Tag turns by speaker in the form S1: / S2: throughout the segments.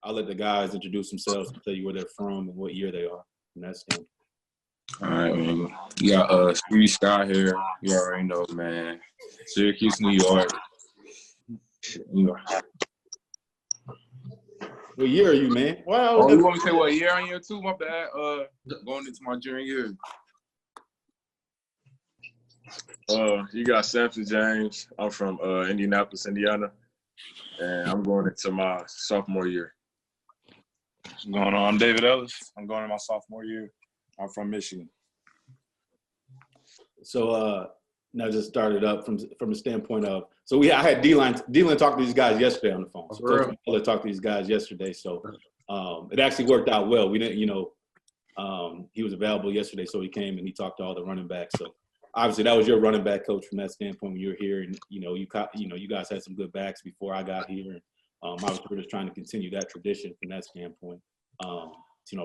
S1: I'll let the guys introduce themselves and tell you where they're from and what year they are. And that's them.
S2: All right, man. You got Stevie Scott here. You already know, man. Syracuse, New York. You know.
S1: What year are you, man?
S2: Well, you want me to say what year I'm here too? My bad. Going into my junior year. You got Samson James. I'm from Indianapolis, Indiana, and I'm going into my sophomore year.
S3: What's going on? I'm David Ellis. I'm going in my sophomore year. I'm from Michigan.
S1: So now just started up from the standpoint of I had D-Line talk to these guys yesterday on the phone. So Coach Miller talked to these guys yesterday. So it actually worked out well. We didn't, he was available yesterday, so he came and he talked to all the running backs. So obviously that was your running back coach from that standpoint when you were here, and you guys had some good backs before I got here. And obviously we're just trying to continue that tradition from that standpoint.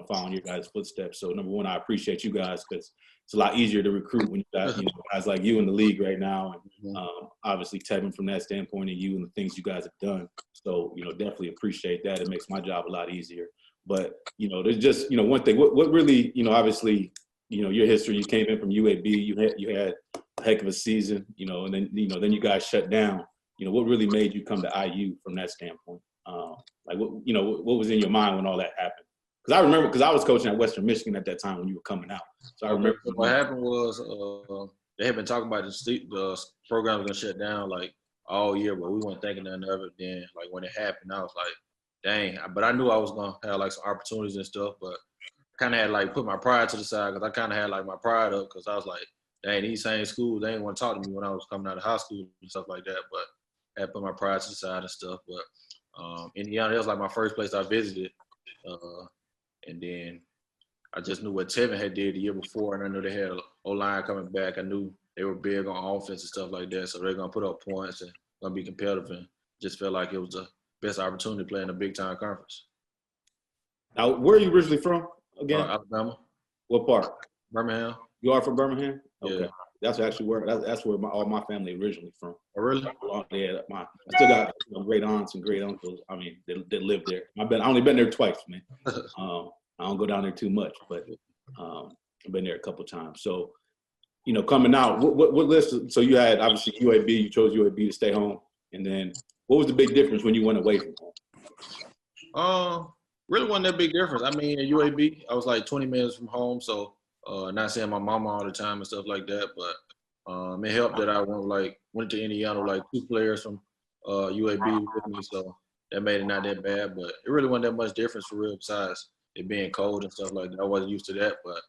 S1: Following your guys' footsteps. So number one, I appreciate you guys because it's a lot easier to recruit when you got guys like you in the league right now, and obviously Tevin from that standpoint, and you and the things you guys have done. So definitely appreciate that. It makes my job a lot easier. But there's just one thing. What really obviously your history. You came in from UAB. You had a heck of a season. And then then you guys shut down. What really made you come to IU from that standpoint? What was in your mind when all that happened? Because I remember, because I was coaching at Western Michigan at that time when you were coming out. So I remember.
S4: What happened was they had been talking about the program was going to shut down like all year, but we weren't thinking nothing of it. Then like when it happened, I was like, dang. But I knew I was going to have like some opportunities and stuff, but I kind of had like put my pride to the side because I kind of had like my pride up because I was like, dang, these same schools, they didn't want to talk to me when I was coming out of high school and stuff like that. But I had put my pride to the side and stuff. But Indiana, that was like my first place I visited. And then I just knew what Tevin had did the year before, and I knew they had O-line coming back. I knew they were big on offense and stuff like that, so they're going to put up points and going to be competitive, and just felt like it was the best opportunity to play in a big-time conference.
S1: Now, where are you originally from again?
S4: Alabama.
S1: What part?
S4: Birmingham.
S1: You are from Birmingham? Okay.
S4: Yeah.
S1: That's actually where all my family originally from.
S4: Oh, really?
S1: Yeah, I still got great aunts and great uncles. I mean, they live there. I only been there twice, man. I don't go down there too much, but I've been there a couple times. So, coming out, what list? So you had obviously UAB. You chose UAB to stay home, and then what was the big difference when you went away from
S4: home? Really wasn't that big difference. I mean, at UAB, I was like 20 minutes from home, so not seeing my mama all the time and stuff like that. But it helped that I went to Indiana with like 2 players from UAB with me, so that made it not that bad. But it really wasn't that much difference for real, besides it being cold and stuff like that. I wasn't used to that, but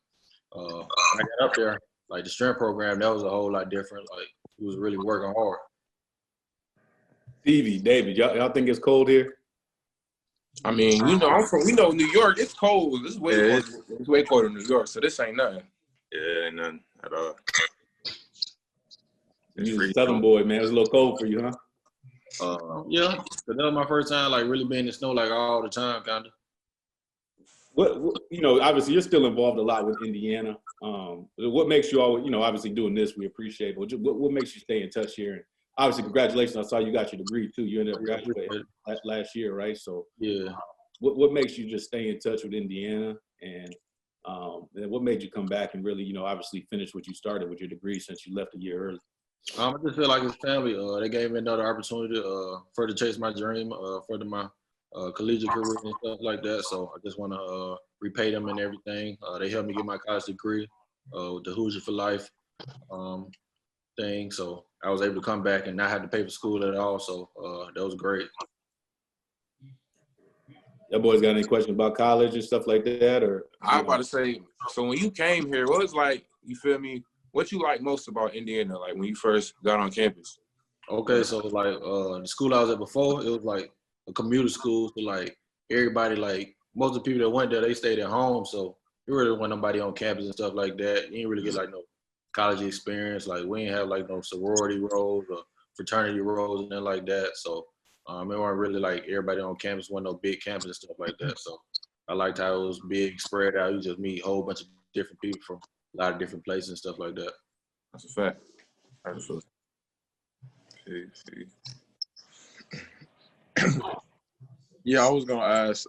S4: when I got up there, like the strength program, that was a whole lot different. Like it was really working hard.
S1: Stevie, David, y'all think it's cold here?
S2: I mean, we know New York. It's cold. It's way colder than New York, so this ain't nothing.
S3: Yeah, ain't nothing at all.
S1: You're a Southern boy, man. It was a little cold for you, huh?
S4: Yeah, because that was my first time like really being in the snow like all the time, kind of.
S1: What obviously you're still involved a lot with Indiana. What makes you all, obviously doing this, we appreciate, but what makes you stay in touch here? And obviously, congratulations. I saw you got your degree too. You ended up graduating last year, right? So
S4: yeah.
S1: What makes you just stay in touch with Indiana, and what made you come back and really, obviously finish what you started with your degree since you left a year early?
S4: I just feel like it's family. They gave me another opportunity to further chase my dream, further my collegiate career and stuff like that. So I just want to repay them and everything. They helped me get my college degree with the Hoosier for Life thing. So I was able to come back and not have to pay for school at all. So that was great.
S1: That boys got any questions about college and stuff like that? Or
S2: I was about to say, so when you came here, what was like, you feel me, what you like most about Indiana, like when you first got on campus?
S4: Okay, so like the school I was at before, it was like a commuter school. So like everybody, like most of the people that went there, they stayed at home. So there really wasn't nobody on campus and stuff like that. You didn't really get like no college experience. Like we didn't have like no sorority roles or fraternity roles and nothing like that. So it wasn't really like everybody on campus, wasn't no big campus and stuff like that. So I liked how it was big, spread out. You just meet a whole bunch of different people from a lot of different places and stuff like that.
S2: That's a fact. Absolutely. Yeah, I was gonna ask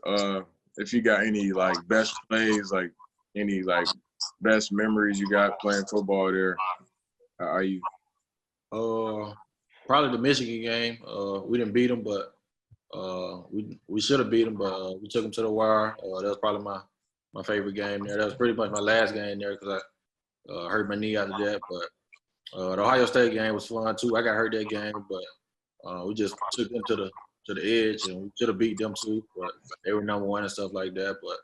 S2: if you got any like best plays, like any like best memories you got playing football there. How are you?
S4: Probably the Michigan game. We didn't beat them, but we should have beat them, but we took them to the wire. That was probably my favorite game there. That was pretty much my last game there because I hurt my knee after that. But the Ohio State game was fun too. I got hurt that game, but we just took them to the edge, and we should have beat them too. But they were #1 and stuff like that. But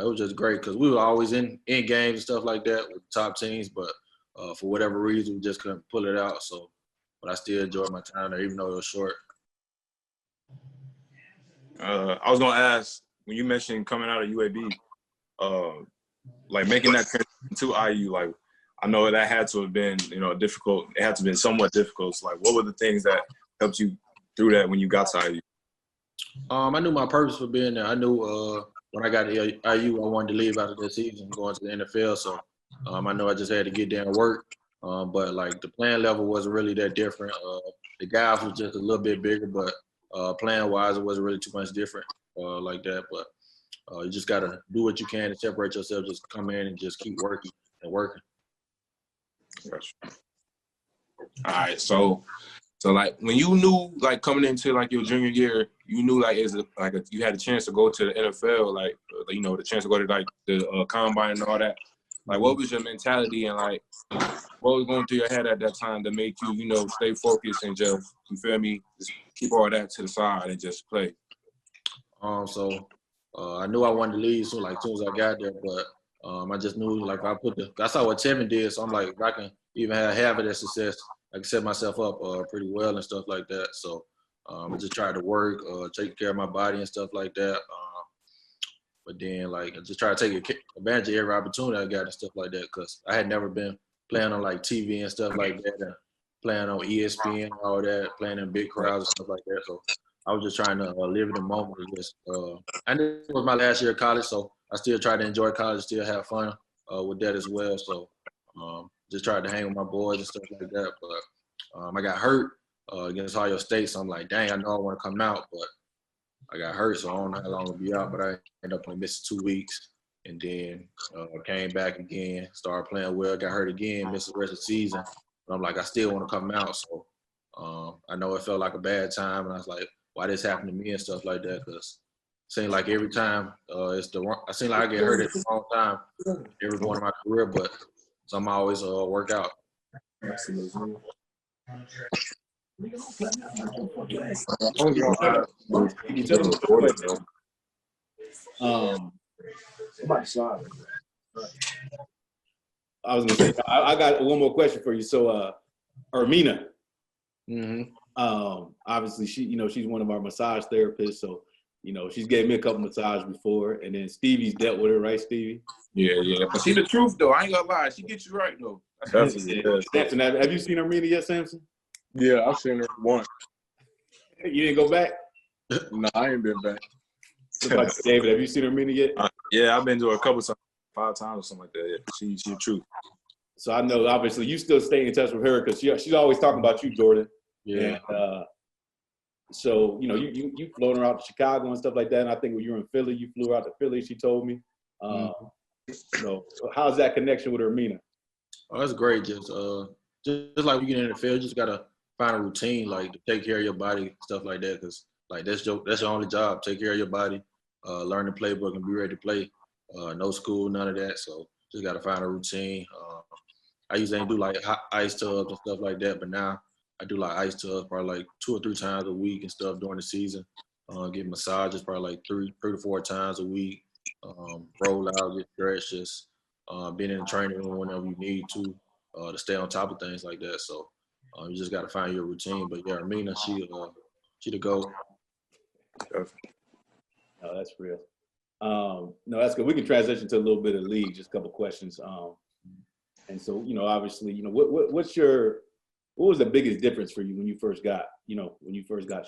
S4: it was just great because we were always in games and stuff like that with top teams. But for whatever reason, we just couldn't pull it out. So, but I still enjoyed my time there, even though it was short.
S2: I was gonna ask when you mentioned coming out of UAB, like making that transition to IU. Like, I know that had to have been, difficult. It had to have been somewhat difficult. So, like, what were the things that helped you through that when you got to IU?
S4: I knew my purpose for being there. I knew when I got to IU, I wanted to leave after that season, going to the NFL. So I know I just had to get there and work. But like the playing level wasn't really that different. The guys was just a little bit bigger, but playing wise, it wasn't really too much different like that. But you just gotta do what you can to separate yourself. Just come in and just keep working and working.
S2: Gotcha. All right, so like when you knew like coming into like your junior year, you knew like you had a chance to go to the NFL, like the chance to go to like the combine and all that. Like, what was your mentality and like what was going through your head at that time to make you stay focused and just just keep all that to the side and just play?
S4: So I knew I wanted to leave soon as I got there, but I just knew like I saw what Tevin did, so I'm like if I can even have it as success, I can set myself up pretty well and stuff like that. So I just tried to work, take care of my body and stuff like that. But then like I just try to take advantage of every opportunity I got and stuff like that because I had never been playing on like TV and stuff like that, and playing on ESPN and all that, playing in big crowds and stuff like that. So I was just trying to live in the moment. I knew it was my last year of college, so I still tried to enjoy college, still have fun with that as well. So just tried to hang with my boys and stuff like that. But I got hurt against Ohio State, so I'm like, dang, I know I want to come out, but I got hurt, so I don't know how long I'll be out. But I ended up only missing 2 weeks, and then came back again, started playing well, got hurt again, missed the rest of the season. But I'm like, I still want to come out. So I know it felt like a bad time, and I was like, why this happened to me and stuff like that? Because it seemed like every time it's the wrong. I seem like I get hurt at the wrong time every point of my career, but some always work out.
S1: I was gonna say I got one more question for you. So Ermina, obviously she's one of our massage therapists, so she's gave me a couple massages before, and then Stevie's dealt with her, right, Stevie?
S2: Yeah. But see the truth though, I ain't gonna lie, she gets you right though.
S1: Definitely. Samson, have you seen Ermina yet, Samson?
S2: Yeah, I've seen her once.
S1: You didn't go back?
S2: No, I ain't been back.
S1: David, have you seen Ermina yet?
S2: Yeah, I've been to her a couple times, 5 times or something like that. Yeah, she's the truth.
S1: So I know obviously you still stay in touch with her because she's always talking about you, Jordan.
S4: Yeah.
S1: And, so you flown her out to Chicago and stuff like that. And I think when you were in Philly, you flew her out to Philly. She told me. How's that connection with Ermina?
S4: Oh, that's great. Just like we get in the field, you just gotta find a routine, like to take care of your body, stuff like that. Cause like that's your only job. Take care of your body, learn the playbook, and be ready to play. No school, none of that. So just gotta find a routine. I usually do like hot ice tubs and stuff like that, but now I do like ice tubs probably like 2 or 3 times a week and stuff during the season. Get massages probably like 3 to 4 times a week. Roll out, get stretched, just being in the training room whenever you need to stay on top of things like that. So you just got to find your routine. But yeah, Ermina, she the GOAT.
S1: No, that's real. No, that's good. We can transition to a little bit of league, just a couple questions. And so, obviously, what was the biggest difference for you when you first got, to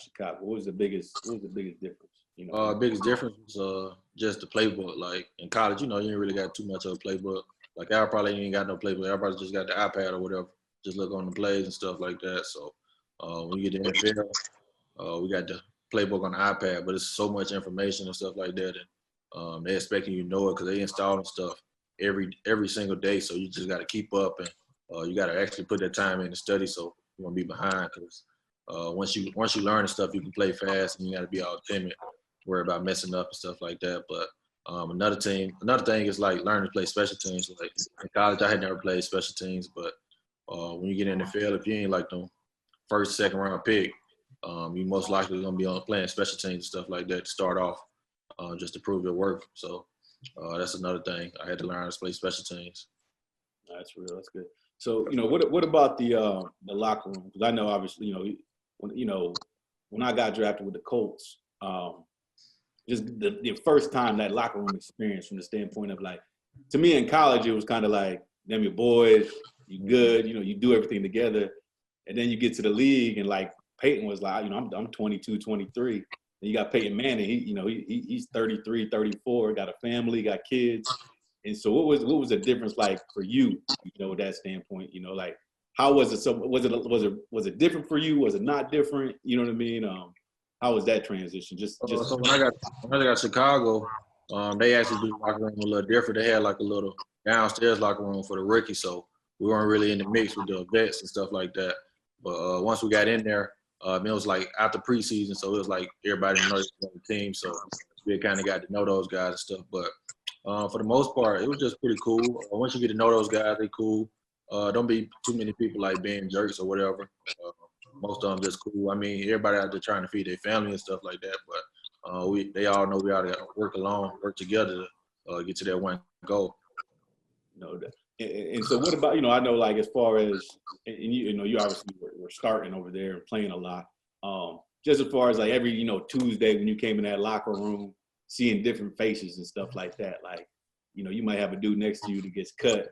S1: Chicago? What was the biggest difference?
S4: Biggest difference was just the playbook. Like in college, you ain't really got too much of a playbook. Like I probably ain't got no playbook. Everybody just got the iPad or whatever. Just look on the plays and stuff like that. So when you get to the NFL, we got playbook on the iPad, but it's so much information and stuff like that, and they're expecting you to know it because they installing stuff every single day. So you just got to keep up, and you got to actually put that time in to study. So you won't be behind because once you learn the stuff, you can play fast, and you got to be all timid, worry about messing up and stuff like that. But another thing is like learning to play special teams. Like in college, I had never played special teams, but when you get in the field, if you ain't like the first, second round pick, you most likely gonna be on playing special teams and stuff like that to start off, just to prove your worth. So that's another thing I had to learn how to play special teams.
S1: That's real. That's good. So what about the locker room? Because I know obviously when I got drafted with the Colts, just the first time that locker room experience from the standpoint of like, to me in college it was kind of like them your boys, you good, you do everything together, and then you get to the league and like Peyton was like, I'm 22, 23. And you got Peyton Manning, he's 33, 34, got a family, got kids. And so what was the difference like for you, with that standpoint, like how was it? So was it different for you? Was it not different? You know what I mean? How was that transition?
S4: So when I got Chicago, they actually do the locker room a little different. They had like a little downstairs locker room for the rookies, so we weren't really in the mix with the vets and stuff like that. But once we got in there, it was like after preseason, so it was like everybody knows the team, so we kind of got to know those guys and stuff. But for the most part, it was just pretty cool. Once you get to know those guys, they cool. Don't be too many people like being jerks or whatever. Most of them just cool. I mean, everybody out there trying to feed their family and stuff like that. But they all know we ought to work together to get to that one goal.
S1: And so what about, I know like as far as, and you obviously were starting over there and playing a lot. Just as far as like every, Tuesday when you came in that locker room, seeing different faces and stuff like that. Like, you might have a dude next to you that gets cut.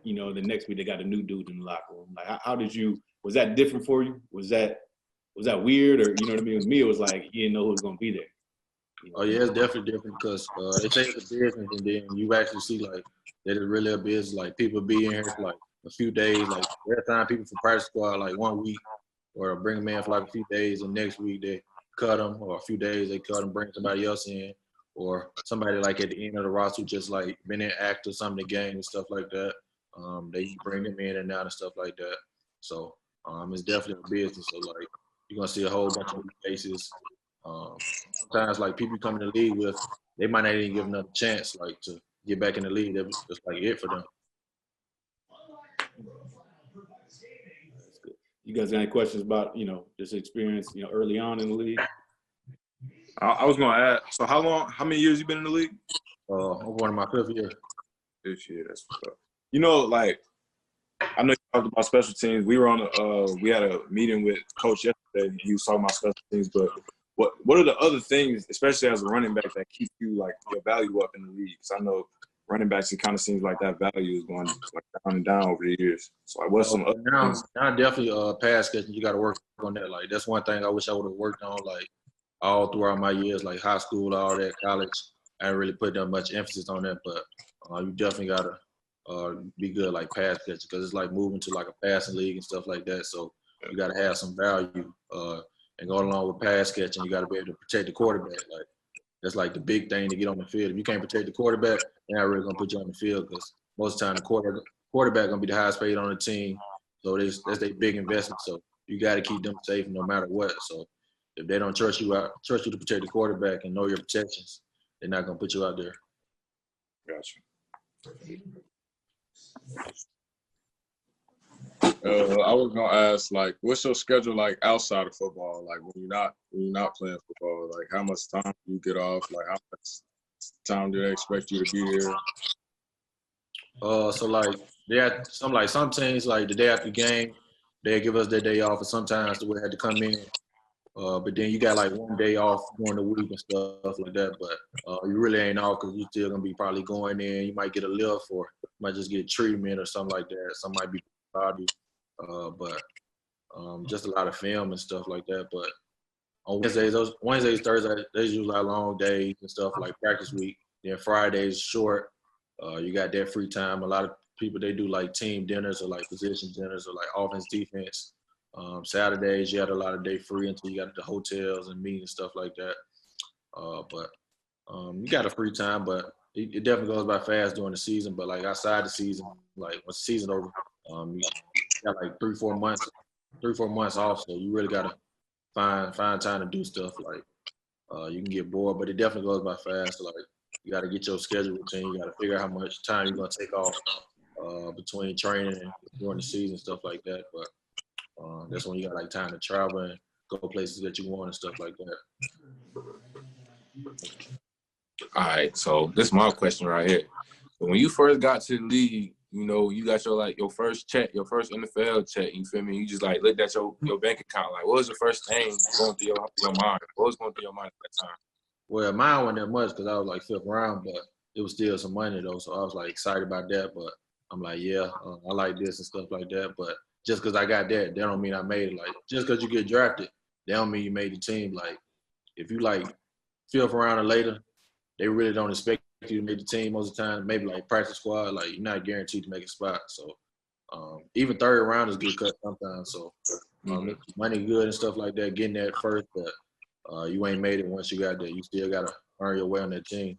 S1: The next week they got a new dude in the locker room. Like, how did you? Was that different for you? Was that weird, or you know what I mean? With me, it was like you didn't know who was gonna be there.
S4: Oh yeah, it's definitely different because they say it's a business, and then you actually see like that it's really a business. Like people be in here for like a few days. Like every time people from practice squad like 1 week, or bring them in for like a few days, and next week they cut them, or a few days they cut them, bring somebody else in, or somebody like at the end of the roster just like been in act or something in the game and stuff like that. They bring them in and out and stuff like that. So it's definitely a business. So like you're gonna see a whole bunch of faces. Sometimes like people come in the league with, they might not even give another chance like to get back in the league. That was just like it for them.
S1: That's good. You guys got any questions about this experience early on in the league?
S3: I was gonna ask. So how many years you been in the league?
S4: I'm going to my 5th year.
S3: This year, that's what's up. Like I know you talked about special teams. We were on we had a meeting with Coach yesterday. And he was talking about special teams, but what are the other things, especially as a running back, that keep you like your value up in the league? Because I know running backs, it kind of seems like that value is going like down and down over the years. So like, what's some other things?
S4: Now definitely pass catching. You got to work on that. Like that's one thing I wish I would have worked on like all throughout my years, like high school, all that, college. I didn't really put that much emphasis on that, but you definitely gotta be good like pass catching because it's like moving to like a passing league and stuff like that. So you gotta have some value and go along with pass catching. You gotta be able to protect the quarterback. Like that's like the big thing to get on the field. If you can't protect the quarterback, they're not really gonna put you on the field because most of the time the quarterback gonna be the highest paid on the team. So that's their big investment. So you gotta keep them safe no matter what. So if they don't trust you to protect the quarterback and know your protections, they're not gonna put you out there.
S3: Gotcha. I was gonna ask, like, what's your schedule like outside of football? Like when you're not playing football, like how much time do you get off? Like how much time do they expect you to be here?
S4: So like some teams like the day after the game, they give us their day off, and sometimes we had to come in. But then you got like 1 day off during the week and stuff like that. But you really ain't off because you still gonna be probably going in. You might get a lift or you might just get treatment or something like that. Some might be body, but just a lot of film and stuff like that. But on Wednesdays, Thursdays, they usually have long days and stuff like practice week. Then Fridays short. You got that free time. A lot of people they do like team dinners or like position dinners or like offense defense. Saturdays, you had a lot of day free until you got to the hotels and meetings and stuff like that. But you got a free time, but it definitely goes by fast during the season. But like outside the season, like once the season's over, you got like 3-4 months off. So you really gotta find time to do stuff. Like you can get bored, but it definitely goes by fast. So, like you got to get your schedule routine. You got to figure out how much time you're gonna take off between training and during the season, stuff like that. But that's when you got like time to travel and go places that you want and stuff like that.
S2: All right, so this is my question right here. So when you first got to the league, you know, you got your first check, your first NFL check, you feel me? You just like looked at your bank account. Like, what was the first thing going through your mind? What was going through your mind at that time?
S4: Well, mine wasn't that much because I was like 5th round, but it was still some money though. So I was like excited about that. But I'm like, yeah, I like this and stuff like that. But just because I got that don't mean I made it. Like, just because you get drafted, that don't mean you made the team. Like, if you like 5th round or later, they really don't expect you to make the team most of the time. Maybe like practice squad, like you're not guaranteed to make a spot. So even 3rd round is good cut sometimes. So money good and stuff like that, getting that first, but you ain't made it once you got there. You still gotta earn your way on that team.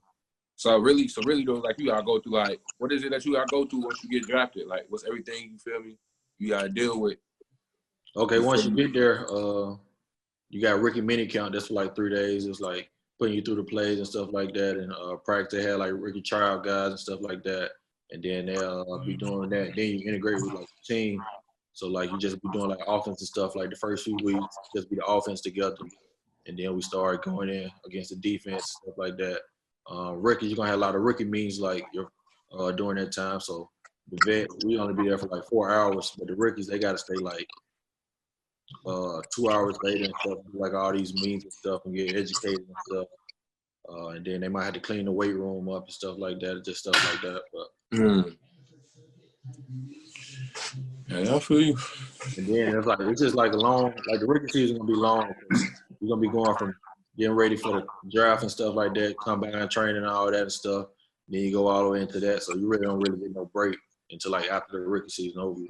S2: So really though, like you gotta go through like what is it that you gotta go through once you get drafted? Like what's everything you feel me? You gotta deal with.
S4: Okay, once you get there, you got rookie mini count. That's for like 3 days. It's like putting you through the plays and stuff like that. And practice, they had like rookie tryout guys and stuff like that. And then they'll be doing that. Then you integrate with like the team. So like you just be doing like offensive stuff like the first few weeks, just be the offense together. And then we started going in against the defense, stuff like that. Rookies, you're gonna have a lot of rookie meetings like during that time. So the vet, we only be there for like 4 hours, but the rookies, they gotta stay like 2 hours later and stuff, do like all these meetings and stuff and get educated and stuff. And then they might have to clean the weight room up and stuff like that, just stuff like that. But
S2: Yeah, I feel you.
S4: and then it's just like a long, like the rookie season gonna be long. You're gonna be going from getting ready for the draft and stuff like that, combine training and all that and stuff. Then you go all the way into that, so you really don't get no break until like after the rookie season over.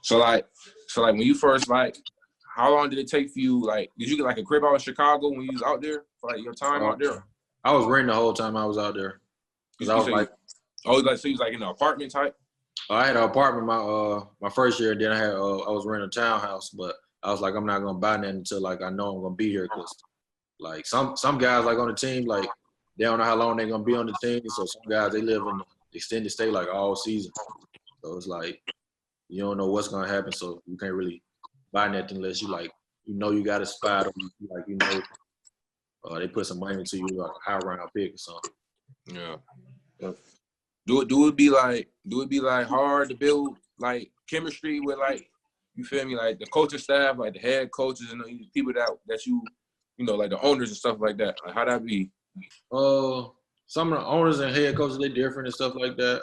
S2: So like when you first like, how long did it take for you? Like, did you get like a crib out in Chicago when you was out there for like your time out there?
S4: I was renting the whole time I was out there. Cause I was like,
S2: so you was like in an apartment type?
S4: I had an apartment my first year. Then I was renting a townhouse, but I was like, I'm not gonna buy nothing until like I know I'm gonna be here. Cause like some guys like on the team, like they don't know how long they're gonna be on the team. So some guys they live in the extended stay like all season. So it's like you don't know what's gonna happen. So you can't really buy nothing unless you like you got a spot or they put some money into you like a high round pick or something.
S2: Yeah. Do it be like hard to build like chemistry with like you feel me like the coaching staff, like the head coaches and the people that you know like the owners and stuff like that. Like how that be?
S4: Some of the owners and head coaches they different and stuff like that.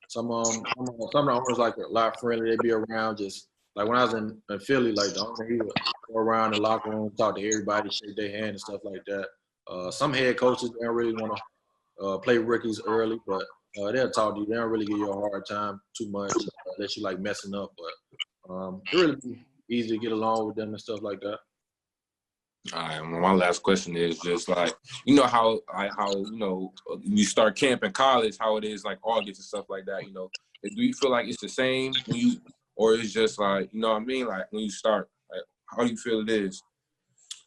S4: Some of the owners like a lot friendly. They be around just like when I was in Philly, like the owner he would go around the locker room, talk to everybody, shake their hand and stuff like that. Some head coaches they don't really want to play rookies early, but they'll talk to you. They don't really give you a hard time too much unless you like messing up. But it really be easy to get along with them and stuff like that.
S2: All right, my last question is just like you know how you know you start camp in college, how it is like August and stuff like that. You know, do you feel like it's the same when you, or it's just like you know what I mean? Like when you start, like how do you feel it is?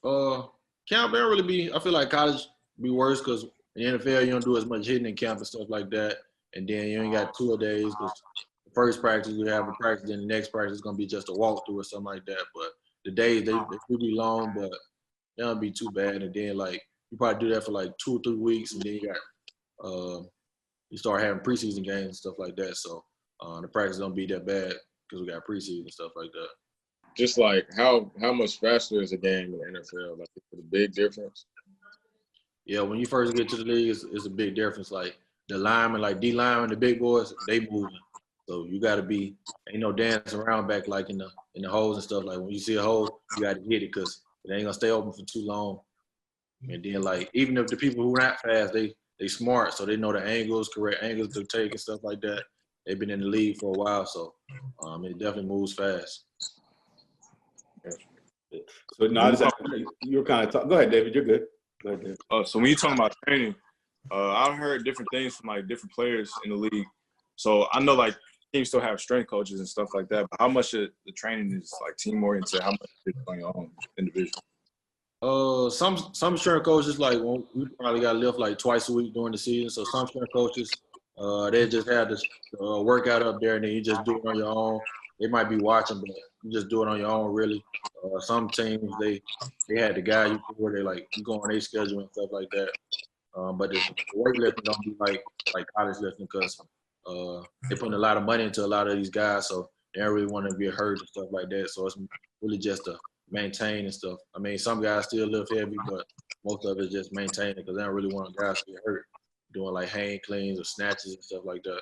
S4: Camp don't really be. I feel like college be worse because in the NFL you don't do as much hitting in camp and stuff like that, and then you ain't got 2 days because the first practice we have a practice, then the next practice is gonna be just a walkthrough or something like that. But the days they do be long, but they don't be too bad. And then like you probably do that for like 2 or 3 weeks, and then you got you start having preseason games and stuff like that. So the practice don't be that bad because we got preseason and stuff like that.
S3: Just like how much faster is a game in the NFL? Like it's a big difference.
S4: Yeah, when you first get to the league, it's a big difference. Like the linemen, like D linemen, the big boys, they moving. So you got to be ain't no dancing around back like in the holes and stuff. Like when you see a hole, you got to hit it because it ain't gonna stay open for too long. And then like even if the people who are not fast, they smart, so they know the angles, correct angles to take and stuff like that. they've been in the league for a while, so it definitely moves fast.
S1: So no, you were kind of talking. Go ahead, David. You're good. Go ahead, David.
S3: So when you talking about training, I've heard different things from like different players in the league. So I know like teams still have strength coaches and stuff like that. But how much of the training is like team oriented? How much is on your own individual?
S4: Some strength coaches like we probably got to lift like twice a week during the season. So some strength coaches, they just have this workout up there, and then you just do it on your own. They might be watching, but you just do it on your own. Really, some teams they had the guy you where they like you go on their schedule and stuff like that. But the weightlifting don't be like college lifting because they putting a lot of money into a lot of these guys, so they don't really want to get hurt and stuff like that. So it's really just to maintain and stuff. I mean, some guys still lift heavy, but most of it is just maintaining because they don't really want guys to get hurt doing like hang cleans or snatches and stuff like that.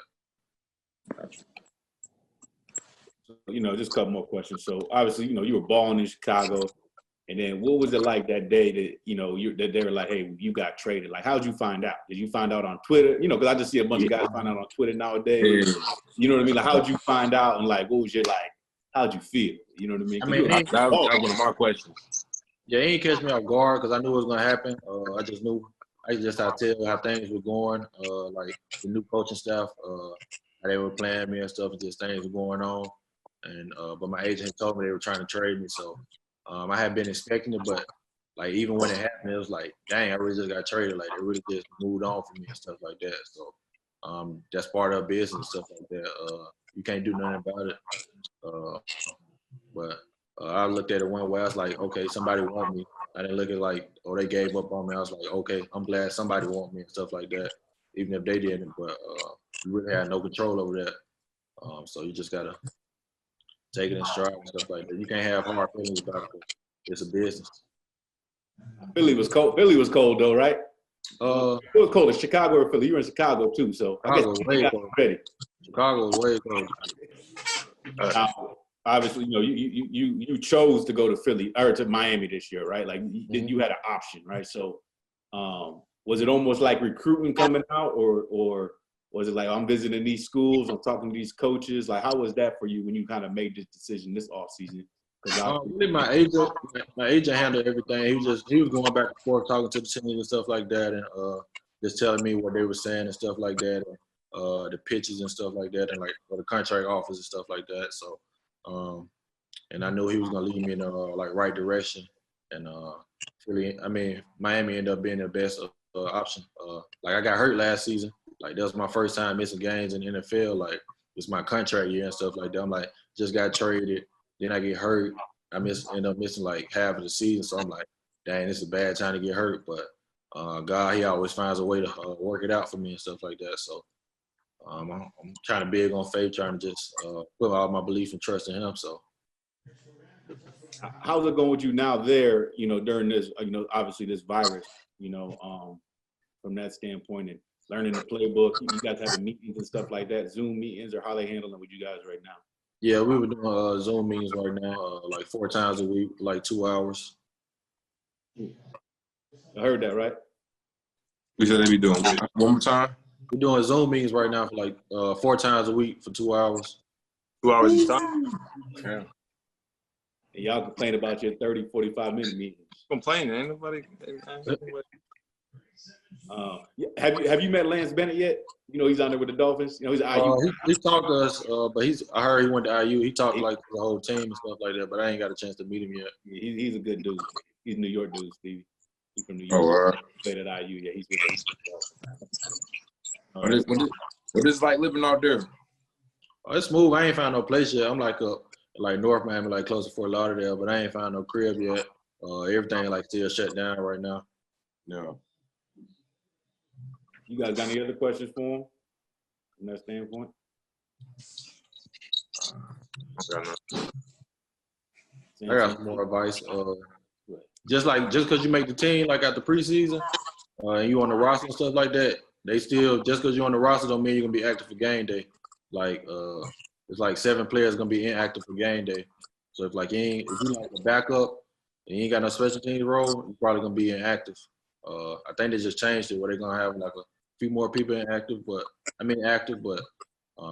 S1: Just a couple more questions. So obviously, you were balling in Chicago, and then what was it like that day that that they were like, hey, you got traded? Like, how'd you find out? Did you find out on Twitter? Because I just see a bunch of guys find out on Twitter nowadays. You know what I mean? Like, how'd you find out? And like, what was your like? How'd you feel? You know what I mean?
S2: That was one of my questions.
S4: Yeah, he didn't catch me off guard because I knew it was gonna happen. I just knew. I just had to tell how things were going. Like the new coaching staff, how they were playing me and stuff, and just things were going on. And but my agent had told me they were trying to trade me, so I had been expecting it. But like even when it happened, it was like, dang, I really just got traded. Like they really just moved on from me and stuff like that. So that's part of business and stuff like that. You can't do nothing about it. But I looked at it one way. I was like, okay, somebody want me. I didn't look at like, oh, they gave up on me. I was like, okay, I'm glad somebody want me and stuff like that, even if they didn't. But you really had no control over that. So you just gotta take it in stride and stuff like that. You can't have hard feelings about it. It's a business.
S1: Philly was cold. Philly was cold though, right? It was cold in Chicago or Philly. You were in Chicago too, so
S4: Chicago
S1: I guess
S4: way cold.
S1: ready.
S4: Chicago was way cold.
S1: Obviously, you chose to go to Philly or to Miami this year, right? Like you had an option, right? So, was it almost like recruiting coming out, or was it like I'm visiting these schools, I'm talking to these coaches? Like, how was that for you when you kind of made this decision this offseason?
S4: Really, my agent handled everything. He was going back and forth, talking to the team and stuff like that, and just telling me what they were saying and stuff like that, and the pitches and stuff like that, and like for the contract offers and stuff like that. So, and I knew he was gonna lead me in the like right direction, and really, I mean, Miami ended up being the best option. Like I got hurt last season. Like that was my first time missing games in the NFL. Like it's my contract year and stuff like that. I'm like just got traded. Then I get hurt. End up missing like half of the season. So I'm like, dang, this is a bad time to get hurt. But God, he always finds a way to work it out for me and stuff like that. So I'm kind of big on faith, trying to just put all my belief and trust in him. So
S1: how's it going with you now there, during this, obviously this virus, from that standpoint and learning the playbook? You guys having meetings and stuff like that, Zoom meetings, or how they handling with you guys right now?
S4: Yeah, we were doing Zoom meetings right now, like 4 times a week, like 2 hours.
S1: I heard that, right?
S2: We said they be doing one more time.
S4: We're doing Zoom meetings right now for like 4 times a week for 2 hours.
S3: 2 hours each time? Yeah.
S1: And y'all complain about your 30, 45-minute meetings.
S3: Complaining, ain't nobody.
S1: Have you met Lance Bennett yet? He's on there with the Dolphins. He's an IU.
S4: He talked to us, but I heard he went to IU. He talked like the whole team and stuff like that, but I ain't got a chance to meet him yet.
S1: He's a good dude. He's a New York dude, Stevie. He's from New
S2: Oh,
S1: York.
S2: wow.
S1: Played at IU. Yeah, he's with us.
S2: What is like living out there?
S4: It's smooth. I ain't found no place yet. I'm like North Miami, like close to Fort Lauderdale, but I ain't found no crib yet. Everything like still shut down right now.
S2: Yeah.
S1: You guys got any other questions for him from that standpoint?
S4: I got some more advice. Just because you make the team, like at the preseason, and you on the roster and stuff like that, they still just because you're on the roster don't mean you're gonna be active for game day. Like it's like 7 players gonna be inactive for game day. So if you like a backup and you ain't got no special teams role, you're probably gonna be inactive. I think they just changed it where they're gonna have like a few more people active, but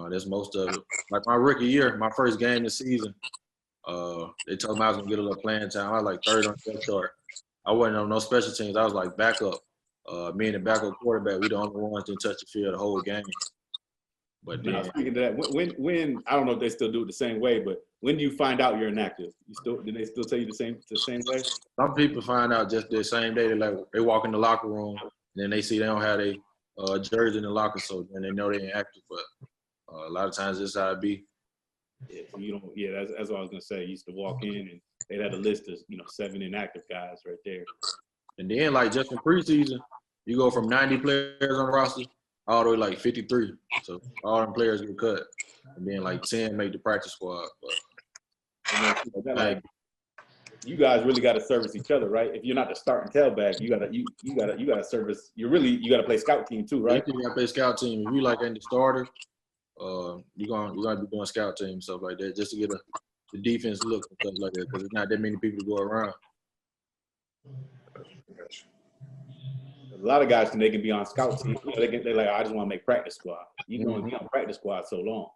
S4: That's most of it. Like my rookie year, my first game this season, they told me I was gonna get a little playing time. I was like third on the depth chart. I wasn't on no special teams. I was like backup. Me and the backup quarterback, we the only ones that didn't touch the field the whole game. But then,
S1: speaking of that, when I don't know if they still do it the same way, but when do you find out you're inactive? Do they still tell you the same way?
S4: some people find out just the same day. They walk in the locker room, and then they see they don't have a jersey in the locker, so then they know they ain't active. But a lot of times this how it be.
S1: Yeah, so you don't. Yeah, that's what I was gonna say. You used to walk in and they'd have a list of 7 inactive guys right there.
S4: And then like just in preseason, you go from 90 players on the roster all the way like 53. So all them players get cut, and then like 10 make the practice squad. But
S1: Like, you guys really got to service each other, right? If you're not the starting tailback, you gotta service. You gotta play scout team too, right?
S4: you gotta play scout team. If you like ain't the starter, you're gonna be doing scout team and stuff like that just to get the defense look and stuff like that because there's not that many people to go around.
S1: A lot of guys they can be on scout team. They're like, I just want to make practice squad. You can only be on practice squad so long.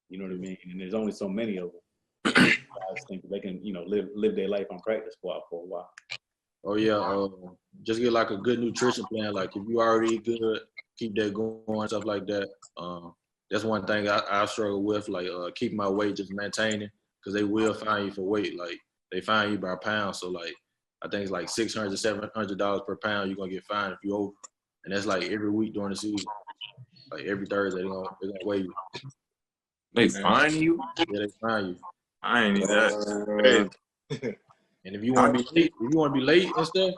S1: You know what I mean? And there's only so many of them. Guys think they can, live their life on practice squad for a while.
S4: Oh yeah, just get like a good nutrition plan. Like if you already eat good, keep that going, stuff like that. That's one thing I struggle with, like keeping my weight, just maintaining, because they will fine you for weight. Like they fine you by pound, so like I think it's like $600 to $700 per pound you're gonna get fined if you over, and that's like every week during the season. Like every Thursday they're gonna weigh you.
S2: They fine you?
S4: Yeah, they fine you.
S3: I ain't need that.
S4: And if you want to be late and stuff,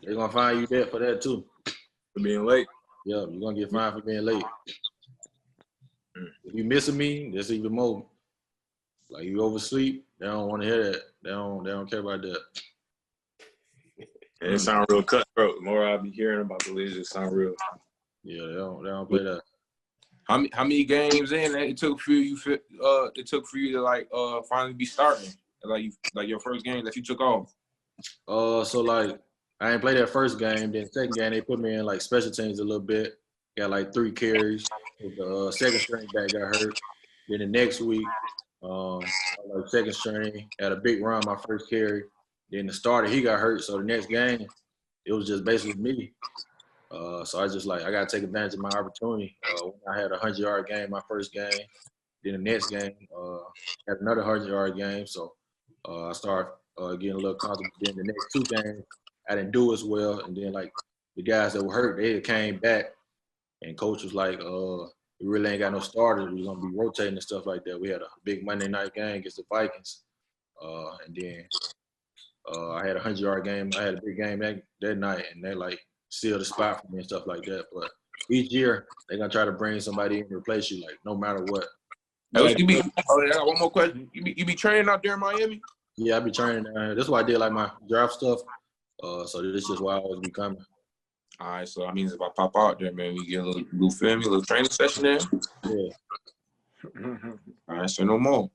S4: they're gonna fine you there for that too.
S3: For being late.
S4: Yeah, you're gonna get fined for being late. If you miss a meeting, that's even more. Like you oversleep, they don't want to hear that. They don't care about that.
S3: And it sound real cutthroat. The more I be hearing about the league, it sound real.
S4: Yeah, they don't play that.
S2: How many games in that it took for you? To like finally be starting, like your first game that you took off.
S4: So like I ain't played that first game. Then second game they put me in like special teams a little bit. Got like 3 carries. The second string back got hurt. Then the next week, like second string had a big run my first carry. Then the starter he got hurt. So the next game, it was just basically me. So I just like I gotta take advantage of my opportunity. When I had a 100-yard game my first game, then the next game had another 100-yard game. So I started getting a little comfortable. Then the next 2 games I didn't do as well, and then like the guys that were hurt they came back, and coach was like, "We really ain't got no starters. We're gonna be rotating and stuff like that." We had a big Monday night game against the Vikings, and then I had a 100-yard game. I had a big game that night, and they like seal the spot for me and stuff like that. But each year they're gonna try to bring somebody in to replace you, like no matter what.
S2: I got one more question. You be training out there in Miami?
S4: Yeah, I be training down here. That's why I did like my draft stuff. So this is just why I always be coming.
S2: All right, so that means if I pop out there, man, we get a little training session there.
S4: Yeah.
S2: All right, so no more.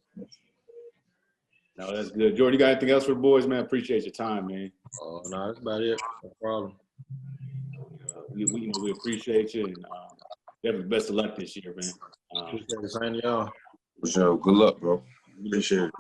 S1: No, that's good. Jordan, you got anything else for the boys, man? Appreciate your time, man.
S4: No, that's about it. No problem.
S1: We appreciate you, and you have the best of luck this year, man.
S4: Appreciate the same to y'all.
S2: For sure. Good luck, bro.
S3: Appreciate it.